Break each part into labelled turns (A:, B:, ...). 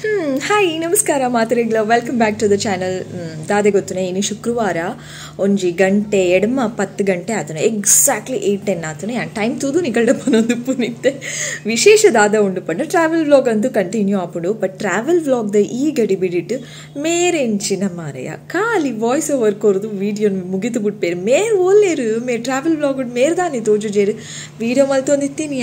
A: Hi ನಮಸ್ಕಾರ ಮಾತರಿಗ್ಲ welcome back to the channel. ದಾದೆ ಗೊತ್ತುನೆ ಇನ್ನು ಶುಕ್ರವಾರ ಒಂಜಿ ಗಂಟೆ ಎಡಮ 10 ಗಂಟೆ ಆತನೆ ಎಕ್ಸಾಕ್ಟ್ಲಿ 8:10 ಆತನೆ ಆ ಟೈಮ್ ತೂದು ನಿಕಲ್ಡ ಪನೊಂದು ಪುನಿತ್ತೆ ವಿಶೇಷ ದಾದ ಉಂಡು ಪಂಡ ಟ್ರಾವೆಲ್ ವ್ಲಾಗ್ ಅಂತೂ ಕಂಟಿನ್ಯೂ ಆಪುಡು. ಬಟ್ ಟ್ರಾವೆಲ್ ವ್ಲಾಗ್ದ ಈ ಗಡಿ ಬಿಡಿಟ್ಟು ಮೇರೆಂಚಿನ ಮಾರೆಯ ಖಾಲಿ ವಾಯ್ಸ್ ಓವರ್ ಕೊರದು ವಿಡಿಯೋ ಮುಗಿತು ಬಿಟ್ಪೇರು ಮೇರ್ ಓಲ್ಲೇರು ಮೇರ್ ಟ್ರಾವೆಲ್ ವ್ಲಾಗ್ ಮೇರ್ದಾನೆ ತೋಜುಜೇರು ವಿಡಿಯೋ ಮಲ್ತೊಂದಿತ್ತೀನಿ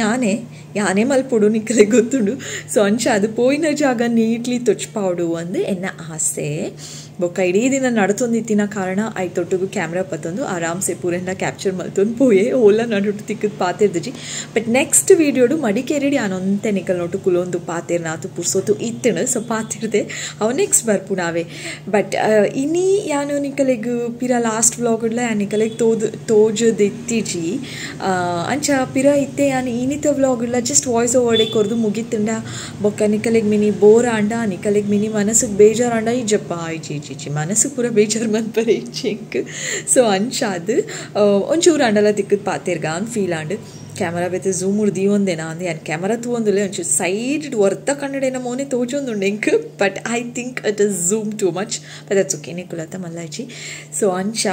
A: ಯಾನೇ ಮಲ್ಪೊಡು ನಿಕ್ಕಲೆ ಗೊತ್ತುಂಡು. ಸೊ ಅಂಚ ಅದು ಪೋಯಿನ ಜಾಗ ನೀಟ್ಲಿ ತೊಚ್ಪಾವಡು ಅಂದು ಎನ್ನ ಆಸೆ. ಬೊಕ್ಕ ಇಡೀ ದಿನ ನಡತೊಂದಿತ್ತಿನ ಕಾರಣ ಐತೊಟ್ಟಿಗೂ ಕ್ಯಾಮ್ರಾ ಪತ್ತೊಂದು ಆರಾಮ್ಸೆ ಪೂರೆಲ್ಲ ಕ್ಯಾಪ್ಚರ್ ಮಲ್ತೊಂದು ಪೋಯೆ ಓಲ ನಡುಟು ತಿಕ್ಕದು ಪಾತಿರ್ದಜಿ. ಬಟ್ ನೆಕ್ಸ್ಟ್ ವೀಡಿಯೋಡು ಮಡಿಕೇರಿಡಿ ಆನೊಂತೆ ನಿಕಲ್ ನೋಟು ಕುಲೊಂದು ಪಾತಿರ್ ನಾತು ಪುರ್ಸೋತು ಇತ್ತಿನ ಸೊ ಪಾತಿರ್ದೆ ಅವು ನೆಕ್ಸ್ಟ್ ಬರ್ಪು ನಾವೇ. ಬಟ್ ಇನ್ನೀ ಯಾನು ನಿಕಲೆಗ್ ಪಿರ ಲಾಸ್ಟ್ ವ್ಲಾಗ್ಡ್ಲ ಯಾ ನಿಕಲೆಗ್ ತೋಜದಿತ್ತಿಜಿ ಅಂಚ ಪಿರ ಇತ್ತೆ ಯಾನು ಈನಿತ ವ್ಲಾಗ್ಡ್ಲ ಜಸ್ಟ್ ವಾಯ್ಸ್ ಓವರ್ಡೆ ಕೊರ್ದು ಮುಗಿತುಂಡ. ಬೊಕ್ಕ ನಿಕಲೆಗ್ ಮಿನಿ ಬೋರ್ ಆಂಡ ನಿಕಲೆಗ್ ಮಿನಿ ಮನಸ್ಸಿಗೆ ಬೇಜಾರ್ ಆಂಡ ಈ ಜಪ್ಪ ಆಯ್ಚಿ ಮನಸ್ಸು ಪೂರ ಬೇಜಾರು ಮನ್ಪರೆ ಇಚ್ಚಿಂಕ್. ಸೊ ಅಂಚಾದು ಒಂಚೂರು ಅಂಡಲ ತಿಕ್ಕದು ಪಾತಿರ್ಗ ಅಂತ ಫೀಲ್ ಆಂಡ್ ಕ್ಯಾಮರಾ ಬೇತೆ ಝೂಮ್ ಉಡ್ದು ಒಂದೇನಾ ಅಂದೆ ಯಾನು ಕ್ಯಾಮರಾ ತೂಂದುಲೆ ಒಂಚೂರು ಸೈಡ್ ವರ್ತ ಕನ್ನಡೇನ ಮೋನೆ ತೋಜೊಂದುಂಡು ಎಂಕ್. But I think it is zoom too much but that's okay ನಿಕುಲತ್ತ ಮಲ್ಲಾಯ್ಚಿ. ಸೊ ಅಂಚ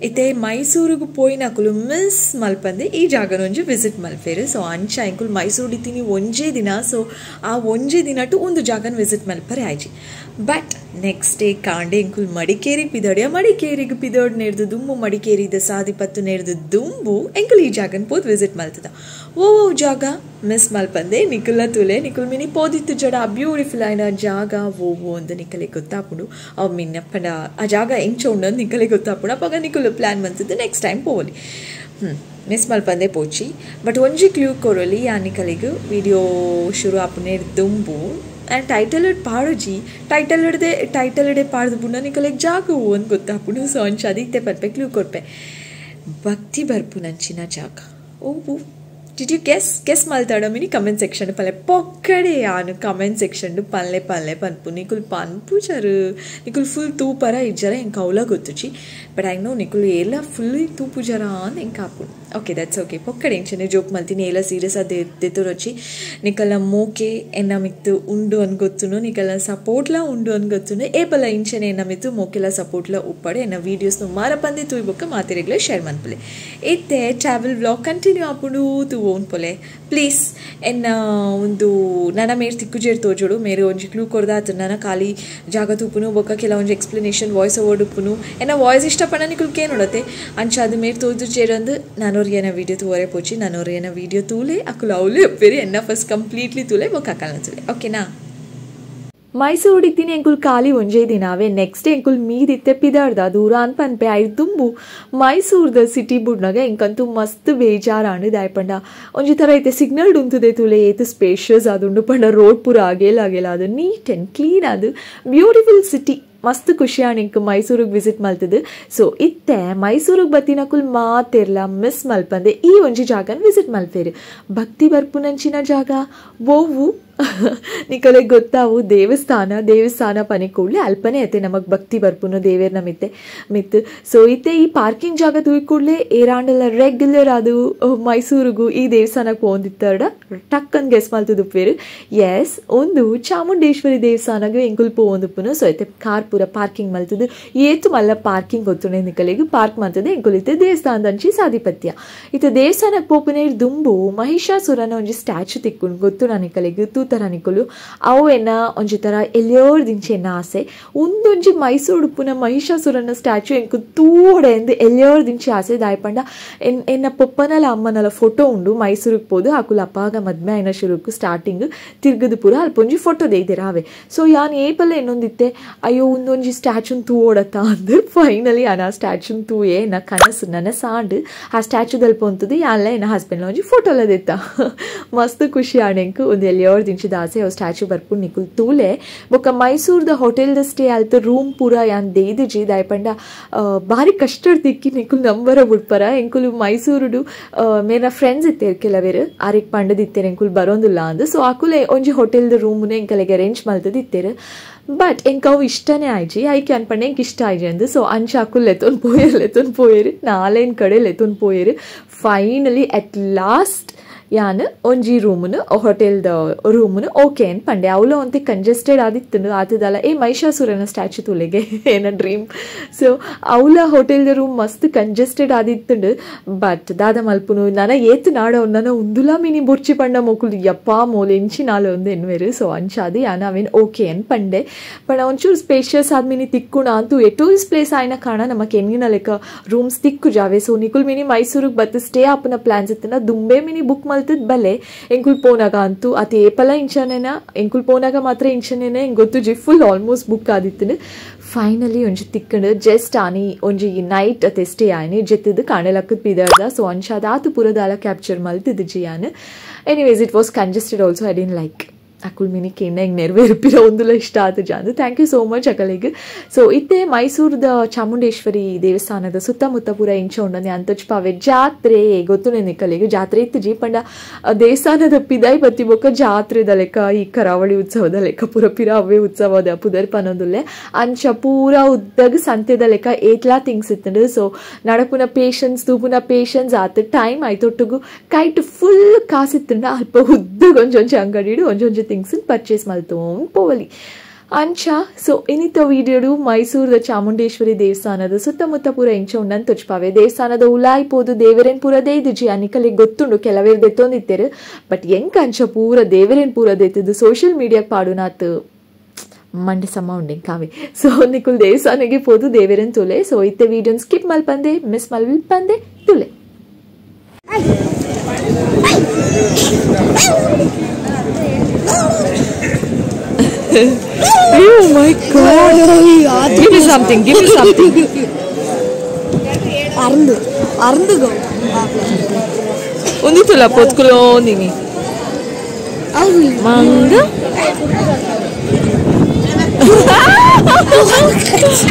A: ಇತ್ತೆ ಮೈಸೂರಿಗೆ ಪೋಯಿನಕುಲು ಮಿಸ್ ಮಲ್ಪಂದೆ ಈ ಜಾಗನೊಂಜು ವಿಸಿಟ್ ಮಲ್ಪೇರು. ಸೊ ಅಂಚ ಎಂಕುಲು ಮೈಸೂರು ಇತ್ತೀನಿ ಒಂಜೇ ದಿನ. ಸೊ ಆ ಒಂಜೇ ದಿನ ಟು ಒಂದು ಜಾಗನ ವಿಸಿಟ್ ಮಲ್ಪರೆ ಆಯ್ಚಿ. ಬಟ್ ನೆಕ್ಸ್ಟ್ ಡೇ ಕಾಂಡೆ ಎಂಕುಲು ಮಡಿಕೇರಿಗೆ ಪಿದೋಡಿಯ ಮಡಿಕೇರಿಗೆ ಪಿದೋಡ್ ನೇರ್ದು ದುಂಬು ಮಡಿಕೇರಿದ ಸಾದಿಪತ್ತು ನೇರ್ದು ದುಂಬು ಎಂಕುಲು ಈ ಜಾಗನ ಪೋದು ವಿಸಿಟ್ ಮಲ್ತದ. ಓ ಜಾಗ ಮಿಸ್ ಮಲ್ಪಂದೆ ನಿಕುಲ ತುಲೆ ನಿಕುಲ್ ಮಿನಿ ಪೋದಿತ್ತು ಜಡ ಬ್ಯೂಟಿಫುಲ್ ಆಯ್ನ ಜಾಗ ಓ ಅಂತ ನಿಕಲೆ ಗೊತ್ತಾಪುಂಡು. ಅವು ಮಿನ್ನಪ್ಪಂಡ ಆ ಜಾಗ ಎಂಚ ಉಂಡು ನಿಕಲೆ ಗೊತ್ತಾಪುಂಡು ಅಪ್ಪಾಗ ನಿಕುಲು ಪ್ಲ್ಯಾನ್ ಬಂತದ್ದು ನೆಕ್ಸ್ಟ್ ಟೈಮ್ ಪೋವಲಿ ಮಿಸ್ ಮಲ್ಪಂದೆ ಪೋಚಿ. ಬಟ್ ಒಂಜಿ ಕ್ಲೂ ಕೊರಲಿ ಆ ನಿಕಲಿಗೆ ವಿಡಿಯೋ ಶುರು ಆಪುನೆ ದುಂಬು ಆ್ಯಂಡ್ ಟೈಟಲ್ ಇಡ್ ಪಾಡೋಜಿ ಟೈಟಲ್ ಇಡೆ ಪಾಡ್ದು ಬುಣ್ಣ ನಿಕಲೆಗ್ ಜಾಗ ಅಂತ ಗೊತ್ತಾಪುಂಡು. ಸೊ ಅಂಚ ಅದಿತ್ತೆ ಪರ್ಪೆ ಕ್ಲೂ ಕೊಡ್ಪೆ ಭಕ್ತಿ ಬರ್ಪು ನಂಚಿನ ಜಾಗ. ಓ ಡಿಡ್ ಯು ಗೆಸ್ ಮಲ್ತಾಡ ಮಿನಿ ಕಮೆಂಟ್ ಸೆಕ್ಷನ್ ಪಲ್ಲೆ ಪೊಕ್ಕಡೆ ಯಾನು ಕಮೆಂಟ್ ಸೆಕ್ಷನ್ ಪಲ್ಲೆ ಪನ್ಪು ನಿಕುಲ್ ಪನ್ಪುಜರು ನಿಕುಲ್ ಫುಲ್ ತೂಪರ ಇಜ್ಜರ ಹೆಂಗೆ ಕೌಲ ಗೊತ್ತುಚಿ. ಬಟ್ ಐ ನೋ ನಿಕುಲ್ ಎಲ್ಲ ಫುಲ್ ತೂಪುಜರ ಅಂತ ಹೆಂಗೆ ಕಾಪುಡು. ಓಕೆ ದಟ್ಸ್ ಓಕೆ ಪೊಕ್ಕಡೆ ಎಂಚನೆ ಜೋಕ್ ಮಲ್ತೀನಿ ಎಲ್ಲ ಸೀರಿಯಸ್ ಅದು ಎತ್ತುರೊಚ್ಚಿ ನಿಕಲ ಮೋಕೆ ಎನ್ನ ಮಿತ್ತು ಉಂಡು ಅನ್ಗೊತ್ತುನು ನಿಕಲ ಸಪೋರ್ಟ್ಲ ಉಂಡು ಅನ್ಗೊತ್ತುನು ಏಪಲ ಇಂಚನೆ ಎನ್ನ ಮಿತ್ತು ಮೋಕೆಲ ಸಪೋರ್ಟ್ಲ ಉಪ್ಪಡೆ ಎನ್ನ ವೀಡಿಯೋಸ್ನು ಮಾರ ಪಂದೆ ತೂಯ್ಬೊಕ್ಕ ಮಾತಿರೆಗ್ಲೆ ಶೇರ್ ಮನ್ಪಲೆ ಇತ್ತೆ ಟ್ರಾವೆಲ್ ವ್ಲಾಗ್ ಕಂಟಿನ್ಯೂ ಆಪುಡು ತು ಓನ್ ಪೊಲೆ ಪ್ಲೀಸ್ ಎನ್ನ ಒಂದು ನನ್ನ ಮೇರ್ ತಿಕ್ಕುಜೇರು ತೋಜೋಡು ಮೇರೆ ಒಂಜಿ ಕ್ಲೂ ಕೊರ್ದಾತು ನನ್ನ ಖಾಲಿ ಜಾಗ ತೂಪುನು ಬೊಕ್ಕ ಕೆಲವೊಂದು ಎಕ್ಸ್ಪ್ಲನೇಷನ್ ವಾಯ್ಸ್ ಓವರ್ ಉಪ್ಪುನು ಎನ್ನ ವಾಯ್ಸ್ ಇಷ್ಟಪಡ ನಿಕುಲ್ಕೆ ನೋಡತ್ತೆ ಅಂಚ ಅದು ಮೇರ್ ತೋದು ಚೇರಂದು ನಾನೋರಿಯನ ವೀಡಿಯೋ ತೂವರೆ ಪೋಚಿ ನಾನೋರಿಯನ ವೀಡಿಯೋ ತೂಲೆ ಅಕ್ಕುಲು ಅವಳು ಒಪ್ಪೇರಿ ಎನ್ನ ಫಸ್ಟ್ ಕಂಪ್ಲೀಟ್ಲಿ ತೂಲೆ ಬೊಕ್ಕ ಅಕ್ಕಲ್ನ ತೂಲೆ ಓಕೆನಾ. ಮೈಸೂರು ಇತ್ತೀನಿ ಎಂಕುಲ್ ಖಾಲಿ ಒಂಜೇ ದಿನಾವೆ ನೆಕ್ಸ್ಟ್ ಎಂಕುಲ್ ಮೀದಿತ್ತೆ ಪಿದಾಡ್ದ ದೂರ ಅಂತ ಪನ್ಪೆ ಆಯ್ತು ತುಂಬು ಮೈಸೂರ್ದ ಸಿಟಿ ಬುಡ್ನಾಗ ಎಂಕಂತೂ ಮಸ್ತ್ ಬೇಜಾರಾಂಡು ದಾಯ್ಪಂಡ ಒಂಜಿ ಥರ ಐತೆ ಸಿಗ್ನಲ್ ಉಂತದೆ ತುಲೆ ಏತು ಸ್ಪೇಷಿಯಸ್ ಅದುಂಡು ಪಂಡ ರೋಡ್ ಪೂರ ಆಗೇಲ ಅದು ನೀಟ್ ಆ್ಯಂಡ್ ಕ್ಲೀನ್ ಅದು ಬ್ಯೂಟಿಫುಲ್ ಸಿಟಿ ಮಸ್ತ್ ಖುಷಿ ಆಣಿಂಕ್ ಮೈಸೂರಿಗೆ ವಿಸಿಟ್ ಮಲ್ತದು. ಸೊ ಇತ್ತೆ ಮೈಸೂರಿಗೆ ಬತ್ತಿನಕುಲ್ ಮಾತಿರ್ಲ ಮಿಸ್ ಮಲ್ಪಂದೆ ಈ ಒಂಜಿ ಜಾಗನ ವಿಸಿಟ್ ಮಲ್ಪೇರು ಭಕ್ತಿ ಬರ್ಪು ನಂಚಿನ ಜಾಗ ಓವು ನಿಕಲೆ ಗೊತ್ತಾವು ದೇವಸ್ಥಾನ ಪನೆ ಕೂಡಲೇ ಅಲ್ಪನೆ ಐತೆ ನಮಗೆ ಭಕ್ತಿ ಬರ್ಪುನು ದೇವೇರ್ನ ಮಿತ್ತು. ಸೊ ಇತ್ತೆ ಈ ಪಾರ್ಕಿಂಗ್ ಜಾಗ ತೂಯ್ ಕೂಡಲೇ ಏರಾಂಡೆಲ್ಲ ರೆಗ್ಯುಲರ್ ಅದು ಮೈಸೂರಿಗೂ ಈ ದೇವಸ್ಥಾನಕ್ಕೆ ಹೋಗಿತ್ತಾರ ಟಕ್ಕನ್ ಗೆಸ್ ಮಲ್ತದು ಉಪ್ಪೇರು. ಎಸ್ ಒಂದು ಚಾಮುಂಡೇಶ್ವರಿ ದೇವಸ್ಥಾನಗೂ ಎಂಕುಲ್ ಪೋಂದುಪ್ಪುನು. ಸೊ ಐತೆ ಕಾರ್ ಪೂರ ಪಾರ್ಕಿಂಗ್ ಮಲ್ತದು ಏತು ಮಲ್ಲ ಪಾರ್ಕಿಂಗ್ ಗೊತ್ತುಂಡೆ ನಿಕಲೆಗೂ ಪಾರ್ಕ್ ಮಲ್ತದೆ ಎಂಕುಲ್ ಇತ್ತೆ ದೇವಸ್ಥಾನದಂಚಿ ಸಾಧಿಪತ್ಯ ಇತ್ತೆ ದೇವಸ್ಥಾನಕ್ಕೆ ಪೋಪುನೆ ದುಂಬು ಮಹಿಷಾಸುರನ ಒಂಜಿ ಸ್ಟ್ಯಾಚು ತಿಕ್ಕುಂಡು ಗೊತ್ತು ನಿಕಲೆಗೂ ತೂತರ ನಿಕುಲು ಅವು ಎನ್ನ ಒಂಜಿ ಥರ ಎಲ್ಲಿಯೋರ್ದಿಂಚೆ ಎನ್ನ ಆಸೆ ಒಂದೊಂಜಿ ಮೈಸೂರು ಉಪ್ಪುನ ಮಹಿಷಾಸುರನ ಸ್ಟ್ಯಾಚು ಎಂಕು ತೂಡೆ ಎಂದು ಎಲ್ಲಿಯೋರ್ದಿಂಚೆ ಆಸೆ ದಾಯ್ಪಂಡ ಎನ್ನ ಪೊಪ್ಪನಲ ಅಮ್ಮನಲ ಫೋಟೋ ಉಂಡು ಮೈಸೂರಿಗೆ ಪೋದು ಆಕುಲು ಅಪ್ಪಾಗ ಮದ್ಮೆ ಆಯ್ನ ಶುರುಕು ಸ್ಟಾರ್ಟಿಂಗ್ ತಿರ್ಗದು ಪೂರ ಅಲ್ಪೊಂಜಿ ಫೋಟೋ ದೇಯ್ದಿರ ಅವೆ. ಸೊ ಯಾನ್ ಏಪಲ್ಲ ಇನ್ನೊಂದಿತ್ತೆ ಅಯ್ಯೋ ಒಂದೊಂಜಿ ಸ್ಟ್ಯಾಚುನ್ ತೂಡತ್ತ ಅಂದ್ರೆ ಫೈನಲಿ ಆ ಸ್ಟ್ಯಾಚುನ್ ತೂಯೆ ಎನ್ನ ಕನಸು ನನಸಾಂಡ್ ಆ ಸ್ಟ್ಯಾಚುದಲ್ಲಿ ಪೊಂತದು ಯಾನ್ಲ ಎನ್ನ ಹಸ್ಬೆಂಡ್ ಒಂಜಿ ಫೋಟೋಲ ದೆತ್ತ ಮಸ್ತ್ ಖುಷಿ ಆಣೆಂಕು ಒಂದು ಎಲ್ಲಿಯೋರ್ದಿಂಚೆ ದಾಸೆ ಅವು ಸ್ಟ್ಯಾಚು ಬರ್ಪು ನಿಕುಲ್ ತೂಲೆ ಬೊಕ್ಕ ಮೈಸೂರ್ದ ಹೋಟೆಲ್ದ ಸ್ಟೇ ಆಲ್ತ ರೂಮ್ ಪೂರ ಯಾನ್ ದೇಯ್ದಿಜಿ ದಾಯ್ಪಂಡ ಭಾರಿ ಕಷ್ಟ ತಿಕ್ಕಿ ನಿಕುಲ್ ನಂಬರ ಬಿಡ್ಪರ ಎಂಕುಲು ಮೈಸೂರುಡು ಮೇನ ಫ್ರೆಂಡ್ಸ್ ಇತ್ತೇರು ಕೆಲವೇರು ಆರಿಕ್ ಪಂಡದಿತ್ತೇರು ಎಂಕುಲ್ ಬರೋಂದಿಲ್ಲ ಅಂದು. ಸೊ ಆಕುಲೆ ಒಂಜಿ ಹೋಟೆಲ್ದ ರೂಮ್ನ ಎಂಕಲೆಗೆ ಅರೇಂಜ್ ಮಲ್ತದ ಇತ್ತೇರು. ಬಟ್ ಎಂಕ ಅವು ಇಷ್ಟನೇ ಆಯ್ಜಿ ಐಕೆ ಅನ್ಪಂಡೆ ಎಂಕ್ ಇಷ್ಟ ಆಯ್ಜಿ ಅಂದು. ಸೊ ಅಂಚ ಆಕುಲ್ ಲೆತೊನ್ ಪೋಯರು ನಾಲೇನ್ ಕಡೆ ಲೆತೊನ್ ಪೋಯರು ಫೈನಲಿ ಅಟ್ ಲಾಸ್ಟ್ ಯಾನ್ ಒಂಜಿ ರೂಮ್ನು ಹೋಟೆಲ್ದ ರೂಮ್ನು ಓಕೆ ಅನ್ ಪಂಡೆ ಅವಳು ಒಂತೆ ಕಂಜೆಸ್ಟೆಡ್ ಆದಿತ್ತು ಆತದಲ್ಲ ಮಹಿಷಾಸುರನ ಸ್ಟ್ಯಾಚು ತುಲೆಗೆ ಏನ ಡ್ರೀಮ್ ಸೊ ಅವಳ ಹೋಟೆಲ್ದ ರೂಮ್ ಮಸ್ತ್ ಕಂಜೆಸ್ಟೆಡ್ ಆದಿತ್ತು ಬಟ್ ದಾದ ಮಲ್ಪುನು ನನ ಏತ್ ನಾಡ ನನ ಉಂದುಲ ಮಿನಿ ಬುರ್ಚಿ ಪಂಡ ಮೊಕುಲು ಯಪ್ಪಾ ಮೋಲ್ ಎಂಚಿ ನಾಳೆ ಒಂದು ಎನ್ವೇರು ಸೊ ಅಂಚಾದು ಯಾನ ಅವೇನ್ ಓಕೆ ಅನ್ ಪಂಡೆ ಪಂಡ ಒಂಚೂರು ಸ್ಪೇಷಿಯಸ್ ಆದ್ಮಿನಿ ತಿಕ್ಕುಣ ಅಂತೂ ಟೂರಿಸ್ಟ್ ಪ್ಲೇಸ್ ಆಯ್ನ ಕಾಣ ನಮಕ್ ಎನ್ಗಿನ ಲೆಕ್ಕ ರೂಮ್ಸ್ ತಿಕ್ಕು ಜಾವೆ ಸೊ ನಿಕುಲ್ ಮಿನಿ ಮೈಸೂರಿಗೆ ಬತ್ತು ಸ್ಟೇ ಆಪನ ಪ್ಲಾನ್ಸ್ ಇತ್ತನ ದುಂಬೆ ಮಿನಿ ಬುಕ್ ಮಲ್ತದ್ ಬಲೆ ಎಂಕುಲ್ ಪೋನಾಗ ಅಂತೂ ಅತಿ ಏಪಲ ಇಂಚನೇನ ಎಂಕುಲ್ ಪೋನಾಗ ಮಾತ್ರ ಇಂಚನೇನ ಎಂಗ್ ಗೊತ್ತು ಜಿ ಫುಲ್ ಆಲ್ಮೋಸ್ಟ್ ಬುಕ್ ಆದಿತ್ತು ಫೈನಲಿ ಒಂಜಿ ತಿಕ್ಕಂಡು ಜಸ್ಟ್ ಆನಿ ಒಂಜಿ ನೈಟ್ ಅತೆ ಸ್ಟೇ ಆಯ್ನಿ ಜೆತ್ತದು ಕಾಣಲಕ್ಕದ್ ಪಿದಾರ್ದ ಸೊ ಅಂಚಾದ ಆತು ಪುರದಾಲ ಕ್ಯಾಪ್ಚರ್ ಮಲ್ತಿದ್ದು ಜಿಯಾನ್ anyways it was congested also I didn't like ಅಕುಲ್ ಮಿನಿ ಕೇನ ಹೆಂಗೆ ನೆರವೇರ್ಪಿರ ಒಂದುಲ ಇಷ್ಟ ಆತು ಜಾಂದು ಥ್ಯಾಂಕ್ ಯು ಸೋ ಮಚ್ ಅಕಲಿಗೆ ಸೊ ಇತ್ತೆ ಮೈಸೂರದ ಚಾಮುಂಡೇಶ್ವರಿ ದೇವಸ್ಥಾನದ ಸುತ್ತಮುತ್ತ ಪೂರ ಇಂಚ ಉಂಡನೆ ಅಂತಚ್ ಪಾವೆ ಜಾತ್ರೆ ಗೊತ್ತು ನೆನಕಲಿಗೆ ಜಾತ್ರೆ ಇತ್ತು ಜಿ ಪಂಡ ದೇವಸ್ಥಾನದ ಪಿದಾಯಿ ಬತ್ತಿ ಬೊಕ್ಕ ಜಾತ್ರೆದ ಲೆಕ್ಕ ಈ ಕರಾವಳಿ ಉತ್ಸವದ ಲೆಕ್ಕ ಪೂರ ಪಿರ ಅವೇ ಉತ್ಸವದ ಪುದರ್ ಪನೊಂದುಲ್ಲೆ ಅಂಚ ಪೂರ ಉದ್ದಗ ಸಂತೆದ ಲೆಕ್ಕ ಏತ್ಲಾ ಥಿಂಗ್ಸ್ ಇತ್ತು ಸೊ ನಡಪುನ ಪೇಷನ್ಸ್ ತೂಪುನ ಪೇಷನ್ಸ್ ಆತು ಟೈಮ್ ಆಯ್ತೊಟ್ಟಿಗೂ ಕೈಟ್ ಫುಲ್ ಕಾಸಿತ್ತಂಡ ಅಲ್ಪ ಉದ್ದಗ ಒಂಜೊಂಜಿ ಅಂಗಡಿ ಒಂಜೊಂಜಿ ಥಿಂಗ್ಸ್ ಪರ್ಚೇಸ್ ಮಲ್ತೋಂಗ್ ಪೋವಲಿ ಅಂಚ ಸೊ ಇನ್ನಿತ ವಿಡಿಯೋಡು ಮೈಸೂರದ ಚಾಮುಂಡೇಶ್ವರಿ ದೇವಸ್ಥಾನದ ಸುತ್ತಮುತ್ತ ಪೂರ ಇಂಚ ಉಂಡನ್ ತೊಚ್ಪಾವೆ ದೇವಸ್ಥಾನದ ಉಲಾಯ್ಪೋದು ದೇವರೇನ್ ಪೂರ ದೇಯ್ದುಜಿ ಅನಿಕಲಿಗೆ ಗೊತ್ತುಂಡು ಕೆಲವೇರ್ ದೆತ್ತೊಂದಿತ್ತೇರು ಬಟ್ ಎಂಕ ಅಂಚ ಪೂರ ದೇವರೇನ್ ಪೂರ ದೆತ್ತದು ಸೋಷಿಯಲ್ ಮೀಡಿಯಾಕ್ ಪಾಡುನಾತ್ ಮಂಡೆ ಸಮ ಉಂಡೆಂಗ್ ಕಾವೆ ಸೊ ನಿಕುಲ್ ದೇವಸ್ಥಾನಗೆ ಪೋದು ದೇವರೇನ್ ತುಲೆ ಸೊ ಇತ್ತೆ ವಿಡಿಯೋನ್ ಸ್ಕಿಪ್ ಮಲ್ಪಂದೆ ಮಿಸ್ ಮಲ್ಪಂದೆ ತುಲೆ Oh my god! Give me something. Arundu go. Undi tula potkulo nini. Manga.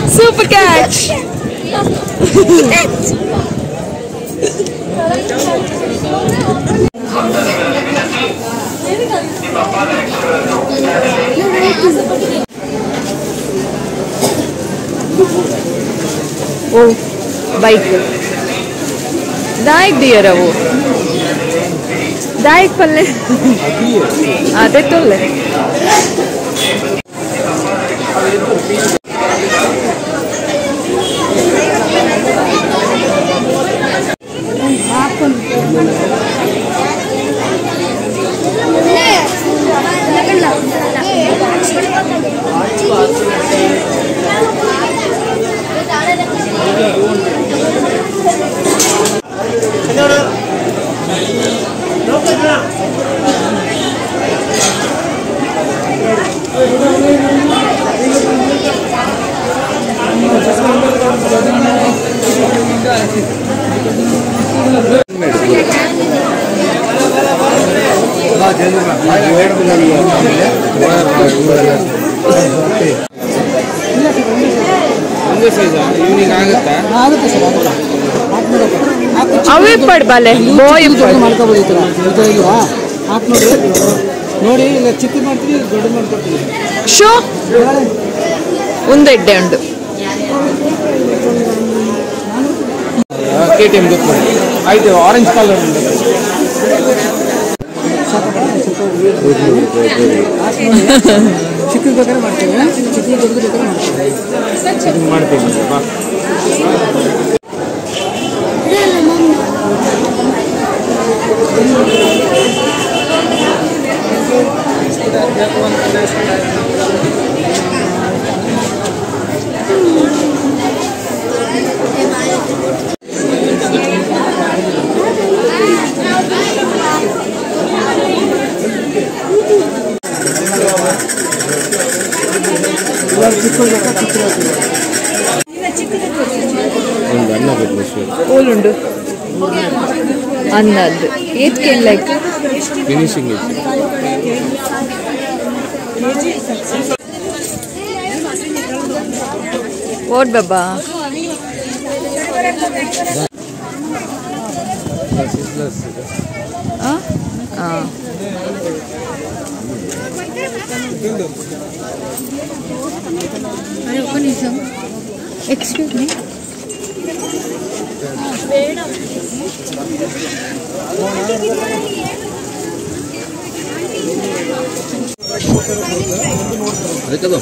A: Super catch. O bike दाइक दियर वो दाइक पल्ले आते तो ले ಅವೇ ಪಡ್ಬಾಲೆ ಬೋಯ್ ಮಾಡ್ಕೋಬೋದಿತ್ತಲ್ಲ ನೋಡಿ ಇಲ್ಲ ಚಿಕ್ಕ ಮಾಡ್ತೀವಿ ದೊಡ್ಡ ಮಾಡ್ಕೊಡ್ತೀವಿ ಶೋ ಒಂದು ಎಡ್ಡೆ ಉಂಟು KTM ಗೊತ್ತು ಆಯ್ತು ಆರೆಂಜ್ ಕಲರ್ ಉಂಟು ಚಿಕ್ಕ ಬೇಕಾದ್ರೆ ಮಾಡ್ತೀವಿ ಚಿಕ್ಕ ದೊಡ್ಡ ಬೇಕಾದ್ರೆ ಮಾಡ್ತೀವಿ ಓಲುಂಡು ಅನ್ನದ್ದು ಏತ್ಕೆ ಲೈಕ್ ಫಿನಿಶಿಂಗ್ ವಾಟ್ ಬಾಬಾ Excuse me.
B: ಅದಕ್ಕದು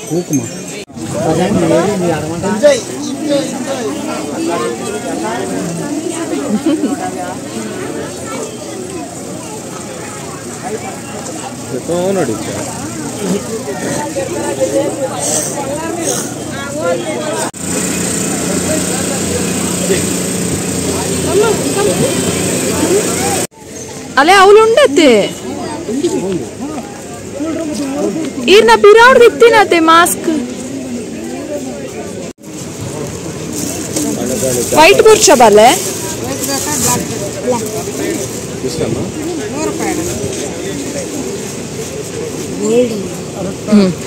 B: ಹೋಕಮ್ಮ ನೋಡಿ
A: ಅಲ್ಲೇ ಅವಳು ಉಂಡತ್ತೆ ಈರ್ನ ಬಿರಾವ್ದು ಇತ್ತಿನತ್ತೆ ಮಾಸ್ಕ್ ವೈಟ್ ಬುರ್ಚ ಬಲ್ಲೆ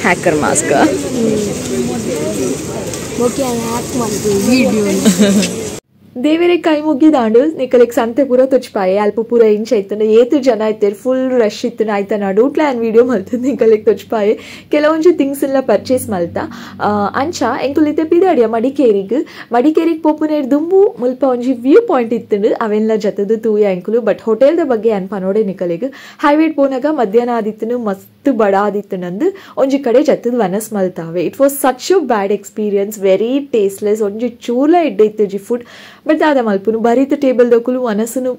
A: ಹ್ಯಾಕರ್ ಮಾಸ್ಕ್ ದೇವರೇ ಕೈ ಮುಗಿದಾಂಡು ನಿಕಲಿಕ್ ಸಂತೆ ಪೂರ ತೊಚ್ಪಾಯೆ ಅಲ್ಪ ಪೂರ ಇಂಚ ಇತ್ತು ಏತು ಜನ ಇತ್ತೇರು ಫುಲ್ ರಶ್ ಇತ್ತು ಆಯ್ತಾ ನಾಡು ಊಟ್ಲಾನ್ ವಿಡಿಯೋ ಮಲ್ತದ ನಿಕಲಿಕ್ ತೊಚ್ಪಾಯೆ ಕೆಲವೊಂದು ಥಿಂಗ್ಸ್ ಎಲ್ಲ ಪರ್ಚೇಸ್ ಮಲ್ತ ಅಂಚ ಎಂಕುಲಿತೆ ಪಿದಾಡಿಯ ಮಡಿಕೇರಿಗೆ ಪೋಪುನೇರ್ ದುಂಬು ಮುಲ್ಪ ಒಂಜಿ ವ್ಯೂ ಪಾಯಿಂಟ್ ಇತ್ತು ಅವೆಲ್ಲ ಜತದು ತೂಯ ಎಂಕುಲು ಬಟ್ ಹೋಟೆಲ್ದ ಬಗ್ಗೆ ಅನ್ಪನೋಡೆ ನಿಕಲಿಗ್ ಹೈವೇಟ್ ಪೋನಾಗ ಮಧ್ಯಾಹ್ನ ಆದಿತ್ತು ಮಸ್ತ್ ಬಡ ಆದಿತ್ತು ನಂದು ಒಂಜಿ ಕಡೆ ಜತದು ವನಸ್ ಮಲ್ತಾವೆ it was such a bad experience very tasteless ಒಂಜಿ ಚೂರ್ಲ ಇಡ್ಡೈತೆ ಜಿ ಫುಡ್ ಬಟ್ ದಾದ ಮಲ್ಪುನು ಬರೀತ ಟೇಬಲ್ ದೊಕ್ಕಲು ಮನಸ್ಸುನು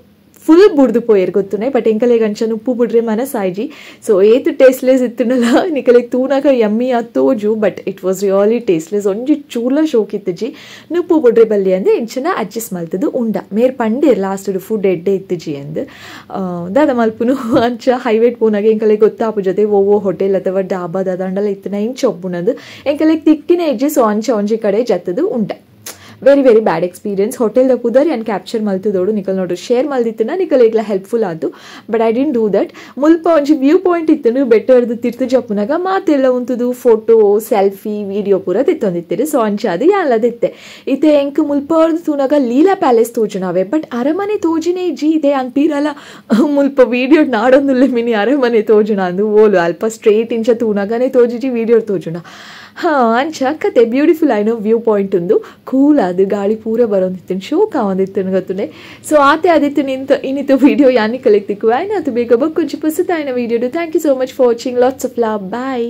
A: ಫುಲ್ ಬುಡ್ದು ಪೋಯರ್ ಗೊತ್ತುನೆ ಬಟ್ ಎಂಕಲೆಗ್ ಅಂಚನ ಉಪ್ಪು ಬಿಡ್ರೆ ಮನಸ್ಸಾಯ್ಜಿ ಸೊ ಏತು ಟೇಸ್ಟ್ಲೆಸ್ ಇತ್ತನಲ್ಲ ನಿಕಲೆಗ್ ತೂನಾಗ ಯಮ್ಮಿ ತೋಜು but it was really tasteless ಒಂಜಿ ಚೂರ್ಲ ಶೋಕ್ ಇತ್ತಜಿ ಉಪ್ಪು ಬಿಡ್ರೆ ಬಲ್ಲಿ ಅಂದ್ರೆ ಇಂಚನ ಅಡ್ಜಸ್ಟ್ ಮಲ್ತದು ಉಂಡ ಮೇರ್ ಪಂಡೆ ಲಾಸ್ಟ್ ಫುಡ್ ಎಡ್ಡೆ ಇತ್ತಜಿ ಅಂದ್ ದಾದ ಮಲ್ಪುನು ಅಂಚ ಹೈವೇಟ್ ಪೋನಾಗ ಎಂಕಲೆಗ್ ಗೊತ್ತಾಪು ಜೊತೆ ಓವೋ ಹೋಟೆಲ್ ಅಥವಾ ಡಾಬಾ ದಾದಂಡಲ ಇತ್ತನ ಇಂಚ ಒಬ್ಬುನದು ಎಂಕಲೆಗ್ ತಿಕ್ಕಿನ ಎಜ್ಜಿ ಸೊ ಅಂಚ ಒಂಜಿ ಕಡೆ ಜತ್ತದು ಉಂಡ ವೆರಿ ವೆರಿ ಬ್ಯಾಡ್ ಎಕ್ಸ್ಪೀರಿಯನ್ಸ್ ಹೋಟೆಲ್ದ ಪುದರ್ ಏನು ಕ್ಯಾಪ್ಚರ್ ಮಲ್ತದೋಡು ನಿಕಲ್ ನೋಡ್ರಿ ಶೇರ್ ಮಲ್ದಿತ್ತನ ನಿಕಲ್ ಈಗಲ ಹೆಲ್ಪ್ಫುಲ್ ಆದ್ದು but I didn't do that ಮುಲ್ಪ ಒಂಜಿ ವ್ಯೂ ಪಾಯಿಂಟ್ ಇತ್ತು ಬೆಟ್ಟರ್ದು ತೀರ್ಥ ಜಪ್ಪುನಾಗ ಮಾತೆಲ್ಲ ಉಂತದು ಫೋಟೋ ಸೆಲ್ಫಿ ವಿಡಿಯೋ ಪೂರ ತಿತ್ತೊಂದಿತ್ತೀರಿ ಸೊ ಅಂಚಾದ ಯಾಲದಿತ್ತೆ ಇತ್ತೆ ಎಂಕ್ ಮುಲ್ಪ ಅವ್ರದ್ದು ತೂನಾಗ ಲೀಲಾ ಪ್ಯಾಲೇಸ್ ತೋಜುನಾವೆ ಬಟ್ ಅರಮನೆ ತೋಜಿನೇ ಜಿ ಇದೆ ಅನ್ಪೀರಲ್ಲ ಮುಲ್ಪ ವಿಡಿಯೋ ನಾಡೊಂದುಲ್ಲೆ ಮಿನಿ ಅರಮನೆ ತೋಜುನ ಅಂದು ಓಲು ಅಲ್ಪ ಸ್ಟ್ರೇಟ್ ಇಂಚ ತೂನಾಗನೆ ತೋಜಿಜಿ ವಿಡಿಯೋ ತೋಜುನ ಅಂಚ ಕತೆ ಬ್ಯೂಟಿಫುಲ್ ಆಯ್ನೋ ವ್ಯೂ ಪಾಯಿಂಟ್ ಒಂದು ಕೂಲ್ ಅದು ಗಾಳಿ ಪೂರ ಬರೋದಿತ್ತು ಶೋಕ ಒಂದಿತ್ತು ಗೊತ್ತುನೆ ಸೊ ಆತೆ ಆದಿತ್ತು ಇನ್ನಿತ್ತು ವಿಡಿಯೋ ಯಾನಿ ಕಲಿಕ್ತಿಕ್ಕು ಆಯ್ನಾತು ಬೇಗ ಬಕ್ಕೊಂಚು ಪುಸ್ತಕ video thank you so much for watching lots of love bye